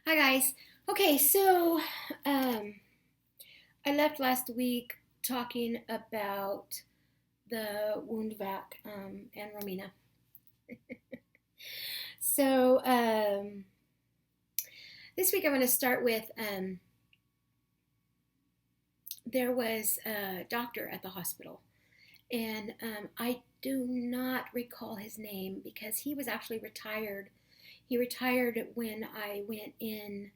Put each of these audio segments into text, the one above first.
Hi guys. Okay, so um, I left last week talking about the wound vac and Romina. So this week I'm going to start with there was a doctor at the hospital, and I do not recall his name because he was actually retired. He retired when I went in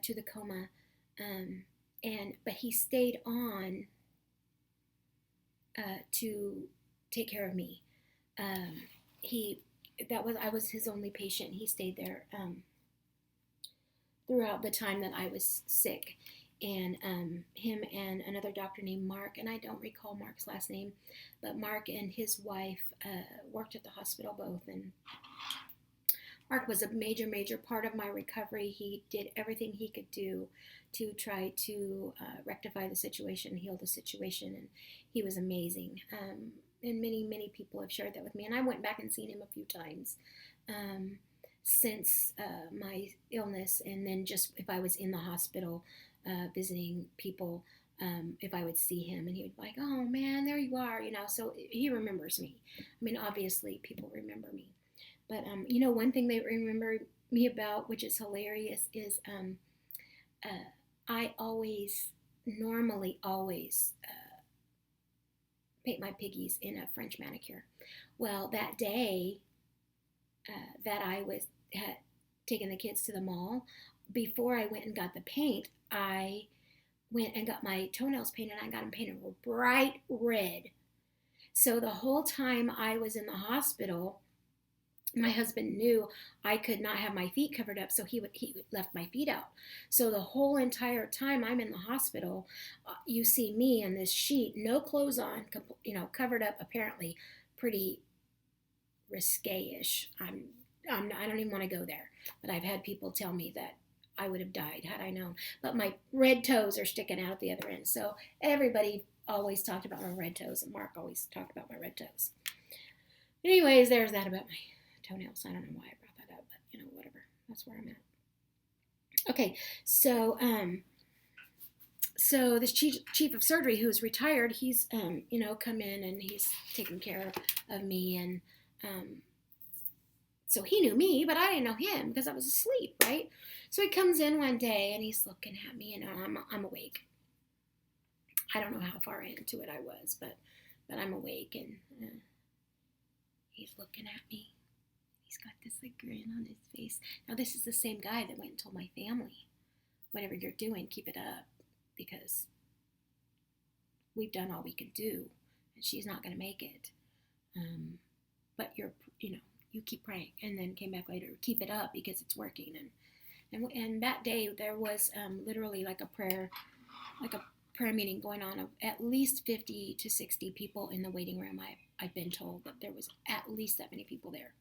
to the coma, um, but he stayed on to take care of me. Um, he I was his only patient. He stayed there throughout the time that I was sick, and him and another doctor named Mark, and I don't recall Mark's last name, but Mark and his wife worked at the hospital both, and Mark was a major part of my recovery. He did everything he could do to try to rectify the situation, heal the situation, and he was amazing. And many people have shared that with me. And I went back and seen him a few times um, since my illness, and then just if I was in the hospital visiting people. If I would see him and he would be like, oh man, there you are, so he remembers me. I mean, obviously, people remember me. But one thing they remember me about, which is hilarious, is uh, I always, normally always, paint my piggies in a French manicure. Well, that day that I was had taken the kids to the mall, before I went and got the paint, I went and got my toenails painted. I got them painted bright red. So the whole time I was in the hospital, my husband knew I could not have my feet covered up, so he left my feet out. So the whole entire time I'm in the hospital, you see me in this sheet, no clothes on, covered up, apparently pretty risque-ish. I don't even want to go there, but I've had people tell me that I would have died had I known. But my red toes are sticking out at the other end, so everybody always talked about my red toes, and Mark always talked about my red toes. Anyways, there's that about my toenails. I don't know why I brought that up, but whatever. That's where I'm at. Okay, so this chief of surgery who is retired, he's come in and he's taking care of me, and so he knew me, but I didn't know him because I was asleep, right? So he comes in one day and he's looking at me, and I'm awake. I don't know how far into it I was, but I'm awake, and he's looking at me. He's got this like grin on his face. Now this is the same guy that went and told my family, whatever you're doing, keep it up, because we've done all we can do, and she's not going to make it. But you keep praying. And then came back later, keep it up because it's working. And that day there was literally like a prayer meeting going on of at least 50 to 60 people in the waiting room. I've been told that there was at least that many people there.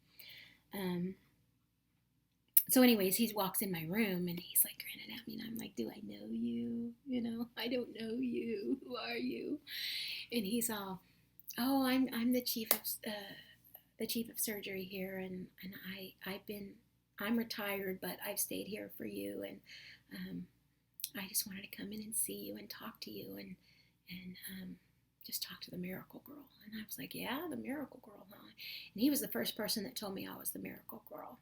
So anyways, he walks in my room and he's like grinning at me, and I'm like, do I know you? I don't know you. Who are you? And he's all, oh, I'm the chief of surgery here, and I'm retired, but I've stayed here for you, and I just wanted to come in and see you and talk to you, and just talk to the miracle girl. And I was like, yeah, the miracle girl, huh? And he was the first person that told me I was the miracle girl.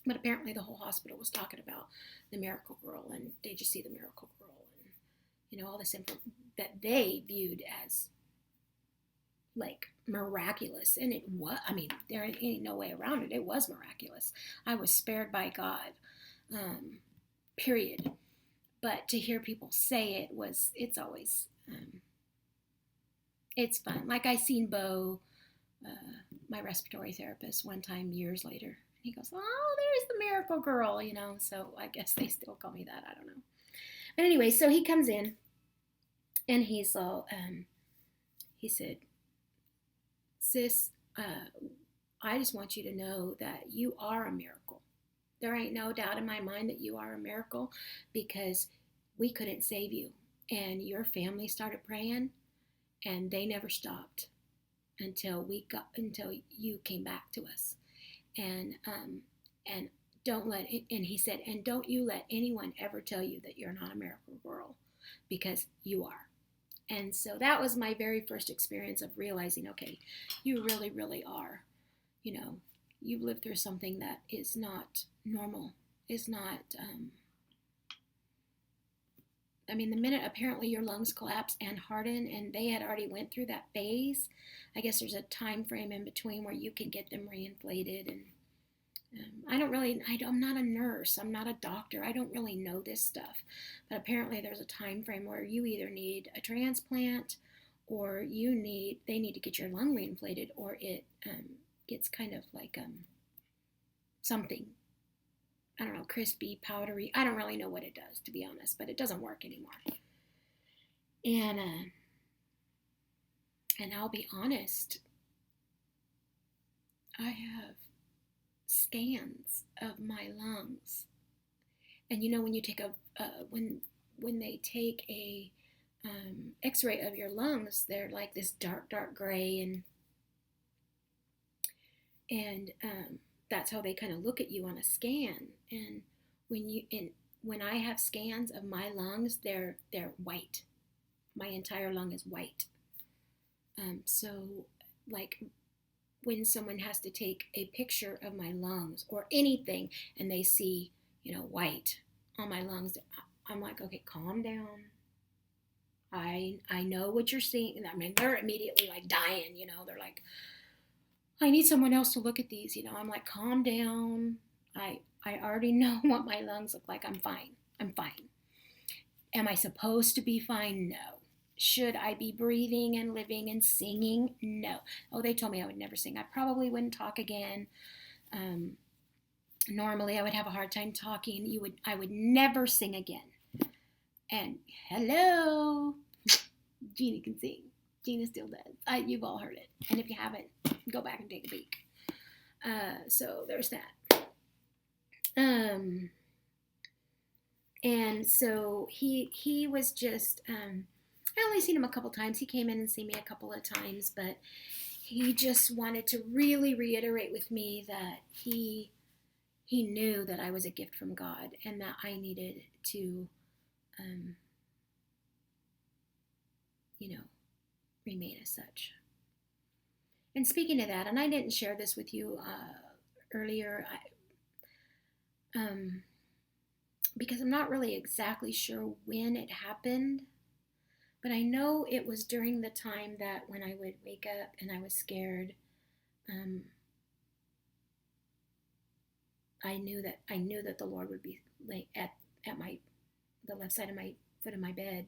But apparently the whole hospital was talking about the miracle girl, and did you see the miracle girl, and all this info that they viewed as like miraculous. And it was, I mean, there ain't no way around it. It was miraculous. I was spared by God, period. But to hear people say it's always, it's fun. Like I seen Bo, my respiratory therapist, one time years later. He goes, oh, there's the miracle girl, so I guess they still call me that. I don't know. But anyway, so he comes in and he's all, he said, sis, I just want you to know that you are a miracle. There ain't no doubt in my mind that you are a miracle, because we couldn't save you. And your family started praying, and they never stopped until you came back to us. And don't let it, and he said, and don't you let anyone ever tell you that you're not a miracle girl, because you are. And so that was my very first experience of realizing, okay, you really, really are. You know, you've lived through something that is not normal, is not, I mean, the minute apparently your lungs collapse and harden, and they had already went through that phase, I guess there's a time frame in between where you can get them reinflated. And I'm not a nurse, I'm not a doctor, I don't really know this stuff. But apparently there's a time frame where you either need a transplant, or they need to get your lung reinflated, or it gets kind of like something, I don't know, crispy, powdery. I don't really know what it does, to be honest, but it doesn't work anymore. And I'll be honest, I have scans of my lungs, and you know, when you take when they take a X-ray of your lungs, they're like this dark gray, and that's how they kind of look at you on a scan. And when I have scans of my lungs, they're white. My entire lung is white. So like when someone has to take a picture of my lungs or anything, and they see, white on my lungs, I'm like, okay, calm down. I know what you're seeing. I mean, they're immediately like dying, they're like, I need someone else to look at these. I'm like, calm down. I already know what my lungs look like. I'm fine. Am I supposed to be fine? No. Should I be breathing and living and singing? No. Oh, they told me I would never sing. I probably wouldn't talk again. Normally I would have a hard time talking. I would never sing again. And hello, Gina can sing. Gina still does. You've all heard it. And if you haven't, go back and take a peek. So there's that. And so he was just, I only seen him a couple times. He came in and seen me a couple of times, but he just wanted to really reiterate with me that he knew that I was a gift from God, and that I needed to, remain as such. And speaking of that, and I didn't share this with you earlier, because I'm not really exactly sure when it happened, but I know it was during the time that when I would wake up and I was scared, I knew that the Lord would be at the left side of my foot of my bed,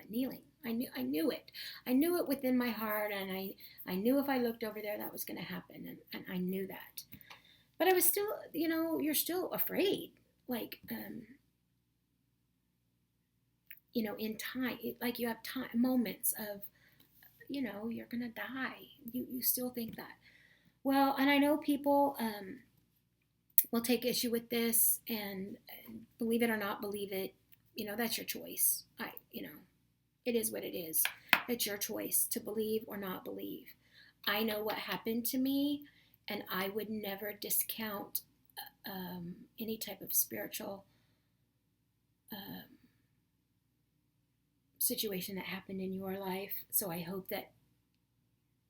kneeling. I knew it. I knew it within my heart, and I knew if I looked over there that was going to happen, and I knew that. But I was still, you're still afraid, like, in time, like you have moments of, you're going to die. You still think that. Well, and I know people will take issue with this, and believe it or not believe it, that's your choice. It is what it is. It's your choice to believe or not believe. I know what happened to me, and I would never discount any type of spiritual situation that happened in your life. So I hope that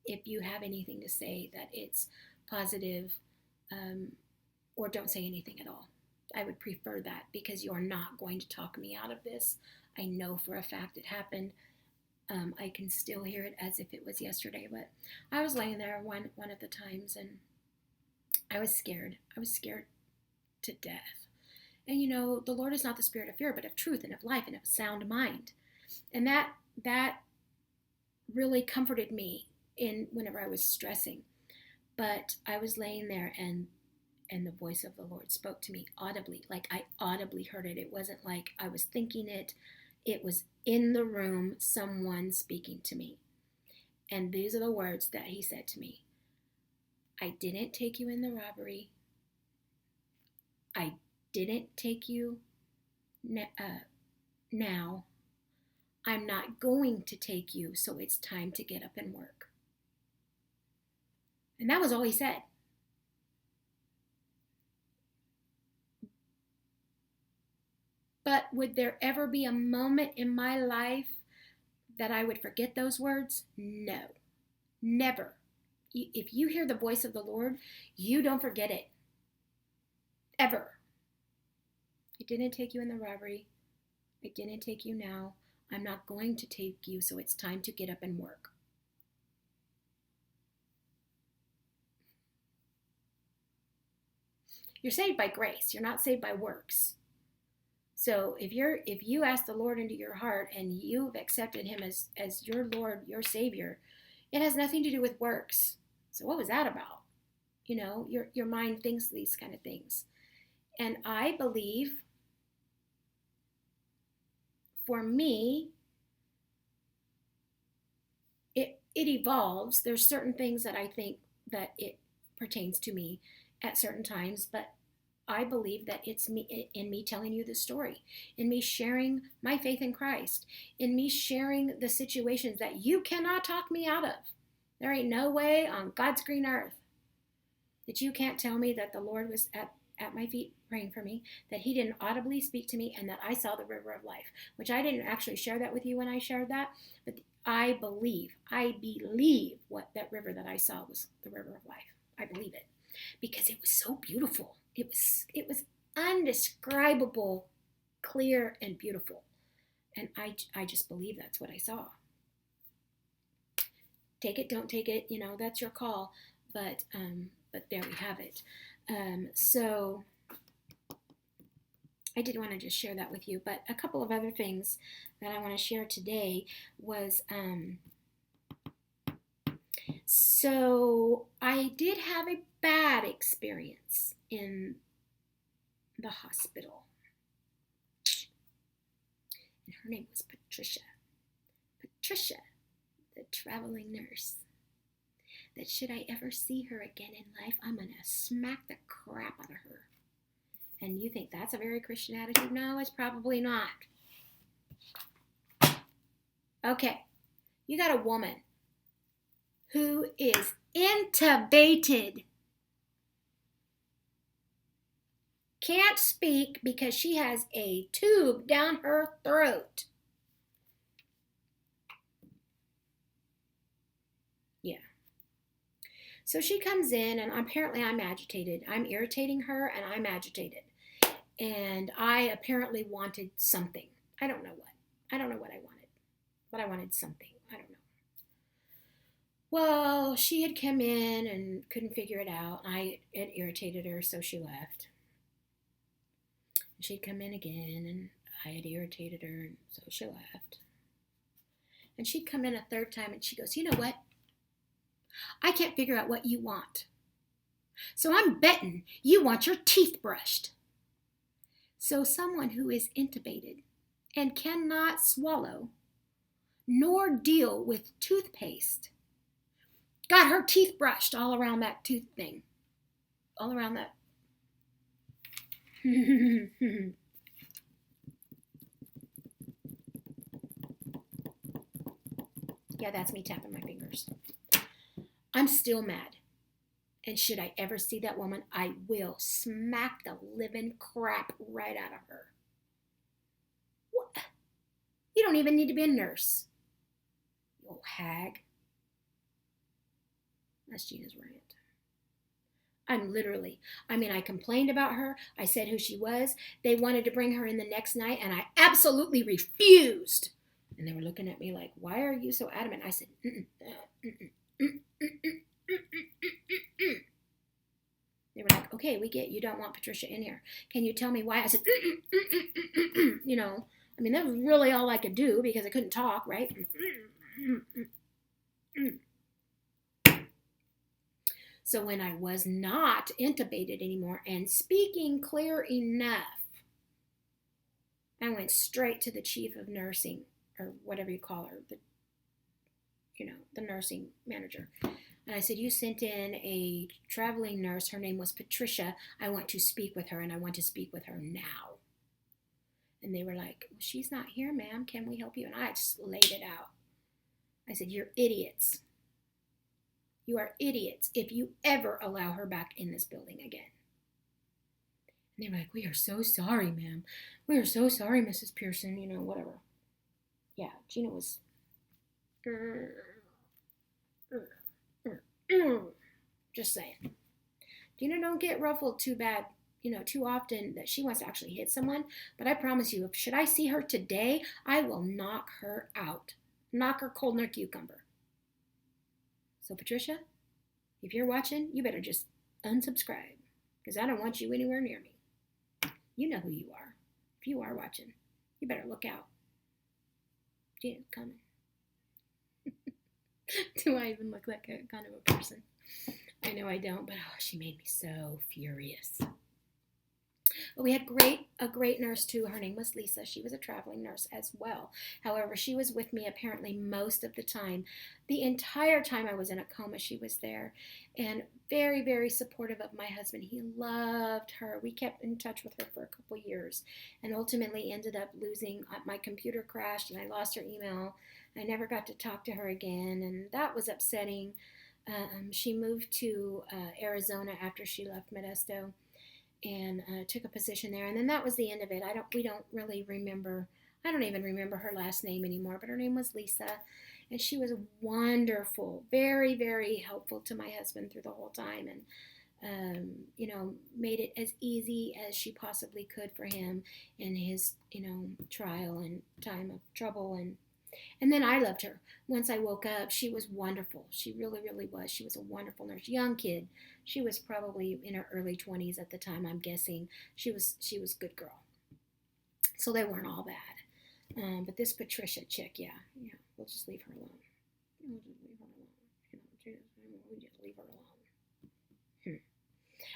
if you have anything to say, that it's positive, or don't say anything at all. I would prefer that, because you're not going to talk me out of this. I know for a fact it happened. I can still hear it as if it was yesterday, but I was laying there one of the times, and I was scared. I was scared to death. And the Lord is not the spirit of fear, but of truth and of life and of a sound mind. And that really comforted me whenever I was stressing. But I was laying there, and the voice of the Lord spoke to me audibly. Like, I audibly heard it. It wasn't like I was thinking it. It was in the room, someone speaking to me. And these are the words that he said to me. I didn't take you in the robbery. I didn't take you now. I'm not going to take you, so it's time to get up and work. And that was all he said. would there ever be a moment in my life that I would forget those words? No, never. If you hear the voice of the Lord, you don't forget it. Ever. I didn't take you in the robbery. I didn't take you now. I'm not going to take you, so it's time to get up and work. You're saved by grace. You're not saved by works. So if you ask the Lord into your heart and you've accepted him as your Lord, your Savior, it has nothing to do with works. So what was that about? Your mind thinks these kind of things. And I believe, for me, it evolves. There's certain things that I think that it pertains to me at certain times, but I believe that it's me, in me telling you this story, in me sharing my faith in Christ, in me sharing the situations that you cannot talk me out of. There ain't no way on God's green earth that you can't tell me that the Lord was at my feet praying for me, that he didn't audibly speak to me, and that I saw the river of life, which I didn't actually share that with you when I shared that, but I believe what that river that I saw was the river of life. I believe it because it was so beautiful. It was undescribable, clear, and beautiful. And I just believe that's what I saw. Take it, don't take it, that's your call. But there we have it. So I did want to just share that with you. But a couple of other things that I want to share today was, so I did have a bad experience in the hospital. And her name was Patricia. Patricia, the traveling nurse. That should I ever see her again in life, I'm going to smack the crap out of her. And you think that's a very Christian attitude? No, it's probably not. Okay, you got a woman who is intubated. Can't speak because she has a tube down her throat. Yeah. So she comes in, and apparently I'm agitated. I'm irritating her, and I'm agitated. And I apparently wanted something. I don't know what. I don't know what I wanted. But I wanted something. I don't know. Well, she had come in and couldn't figure it out. It irritated her, so she left. She'd come in again, and I had irritated her, and so she left. And she'd come in a third time, and she goes, you know what? I can't figure out what you want. So I'm betting you want your teeth brushed. So someone who is intubated and cannot swallow nor deal with toothpaste got her teeth brushed all around that tooth thing. All around that. Yeah, that's me tapping my fingers. I'm still mad. And should I ever see that woman, I will smack the living crap right out of her. What? You don't even need to be a nurse. You old hag. That's Gina's rant. I complained about her. I said who she was. They wanted to bring her in the next night, and I absolutely refused. And they were looking at me like, why are you so adamant? I said, They were like, okay, we get you don't want Patricia in here. Can you tell me why? I said, that was really all I could do because I couldn't talk, right? So when I was not intubated anymore and speaking clear enough, I went straight to the chief of nursing, or whatever you call her, the nursing manager. And I said, you sent in a traveling nurse. Her name was Patricia. I want to speak with her, and I want to speak with her now. And they were like, well, she's not here, ma'am. Can we help you? And I just laid it out. I said, you're idiots. You are idiots if you ever allow her back in this building again. And they were like, we are so sorry, ma'am. We are so sorry, Mrs. Pearson, whatever. Yeah, Gina was just saying. Gina don't get ruffled too bad, too often that she wants to actually hit someone. But I promise you, should I see her today, I will knock her out. Knock her cold in her cucumber. So, Patricia, if you're watching, you better just unsubscribe because I don't want you anywhere near me. You know who you are. If you are watching, you better look out. Gina's coming. Do I even look like that kind of a person? I know I don't, but she made me so furious. But we had a great nurse too. Her name was Lisa. She was a traveling nurse as well. However, she was with me apparently most of the time. The entire time I was in a coma, she was there, and very, very supportive of my husband. He loved her. We kept in touch with her for a couple years, and ultimately ended up losing. My computer crashed, and I lost her email. I never got to talk to her again, and that was upsetting. She moved to Arizona after she left Modesto, and took a position there, and then that was the end of it. We don't really remember. I don't even remember her last name anymore, but her name was Lisa, and she was wonderful, very, very helpful to my husband through the whole time, and made it as easy as she possibly could for him in his trial and time of trouble. And then I loved her. Once I woke up, she was wonderful. She really, really was. She was a wonderful nurse. Young kid. She was probably in her early 20s at the time, I'm guessing. She was a good girl. So they weren't all bad. But this Patricia chick, yeah, we'll just leave her alone. We'll just leave her alone. We'll just leave her alone.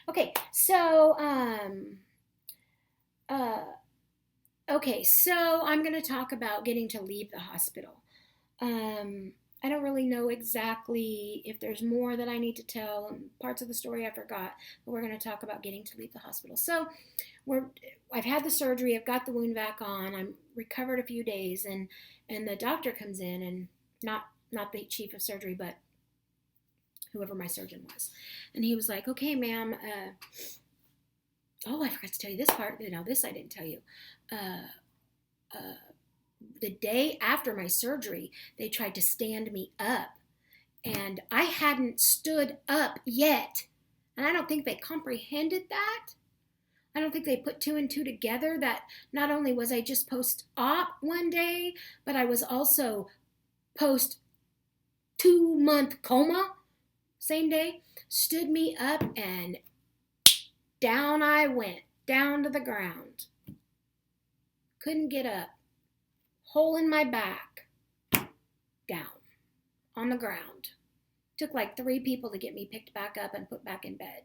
Okay, so Okay, so I'm going to talk about getting to leave the hospital. I don't really know exactly if there's more that I need to tell. Parts of the story I forgot, but we're going to talk about getting to leave the hospital. So I've had the surgery. I've got the wound vac on. I'm recovered a few days, and the doctor comes in, and not the chief of surgery, but whoever my surgeon was. And he was like, okay, ma'am, I forgot to tell you this part. This I didn't tell you. The day after my surgery, they tried to stand me up, and I hadn't stood up yet. And I don't think they comprehended that. I don't think they put two and two together that not only was I just post-op one day, but I was also post 2-month coma same day. Stood me up, and down I went, down to the ground. Couldn't get up. Hole in my back. Down. On the ground. Took like 3 people to get me picked back up and put back in bed.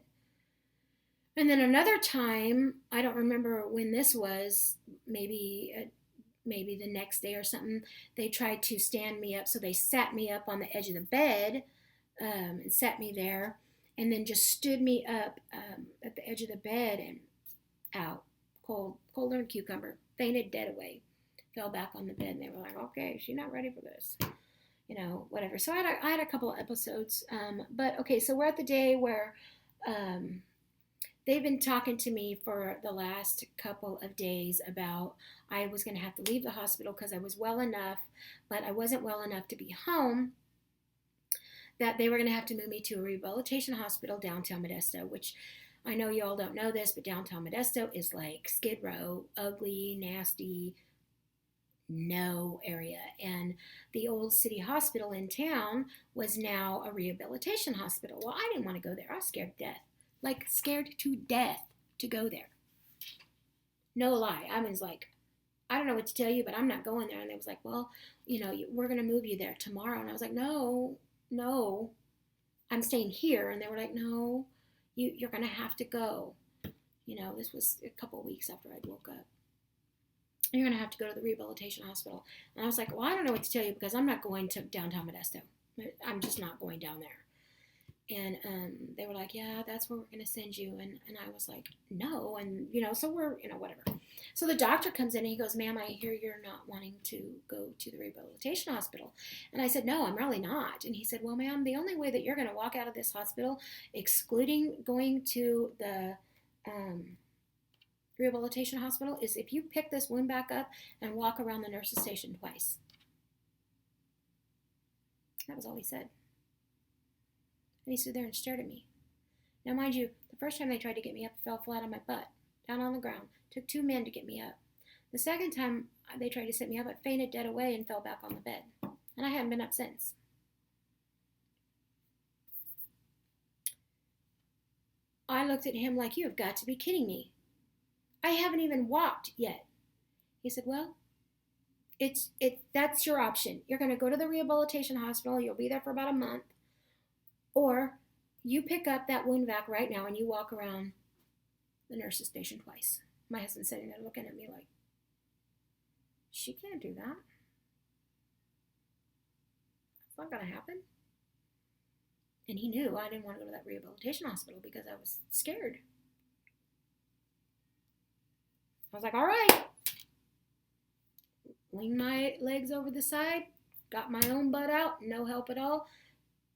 And then another time, I don't remember when this was, maybe the next day or something, they tried to stand me up. So they sat me up on the edge of the bed and sat me there, and then just stood me up at the edge of the bed, and out. Colder than cucumber. Fainted dead away. Fell back on the bed, and they were like, okay, she's not ready for this. Whatever. So I had a couple of episodes. But okay, so we're at the day where they've been talking to me for the last couple of days about I was going to have to leave the hospital because I was well enough, but I wasn't well enough to be home, that they were going to have to move me to a rehabilitation hospital downtown Modesto, which I know you all don't know this, but downtown Modesto is like Skid Row, ugly, nasty, no area. And the old city hospital in town was now a rehabilitation hospital. Well, I didn't want to go there. I was scared to death. Like, scared to death to go there. No lie. I was like, I don't know what to tell you, but I'm not going there. And they was like, well, we're going to move you there tomorrow. And I was like, no, I'm staying here. And they were like, no, you're going to have to go. This was a couple of weeks after I'd woke up. You're going to have to go to the rehabilitation hospital. And I was like, well, I don't know what to tell you because I'm not going to downtown Modesto. I'm just not going down there. And they were like, yeah, that's where we're going to send you. And I was like, no. And, so we're, whatever. So the doctor comes in and he goes, ma'am, I hear you're not wanting to go to the rehabilitation hospital. And I said, no, I'm really not. And he said, well, ma'am, the only way that you're going to walk out of this hospital, excluding going to the rehabilitation hospital is if you pick this wound back up and walk around the nurse's station twice. That was all he said. And he stood there and stared at me. Now, mind you, the first time they tried to get me up, I fell flat on my butt, down on the ground. It took 2 men to get me up. The second time they tried to sit me up, I fainted dead away and fell back on the bed. And I haven't been up since. I looked at him like, you have got to be kidding me. I haven't even walked yet. He said, well, that's your option. You're going to go to the rehabilitation hospital. You'll be there for about a month. Or you pick up that wound vac right now and you walk around the nurse's station twice. My husband's sitting there looking at me like, she can't do that. It's not going to happen. And he knew I didn't want to go to that rehabilitation hospital because I was scared. I was like, all right. Leaned my legs over the side, got my own butt out, no help at all.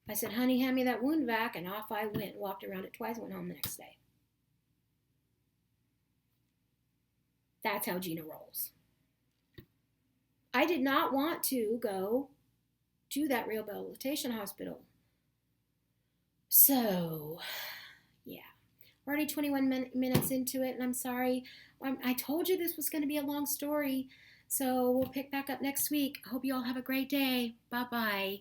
I said, honey, hand me that wound vac, and off I went. Walked around it twice, went home the next day. That's how Gina rolls. I did not want to go to that rehabilitation hospital. So, yeah. We're already 21 minutes into it, and I'm sorry. I told you this was going to be a long story, so we'll pick back up next week. I hope you all have a great day. Bye-bye.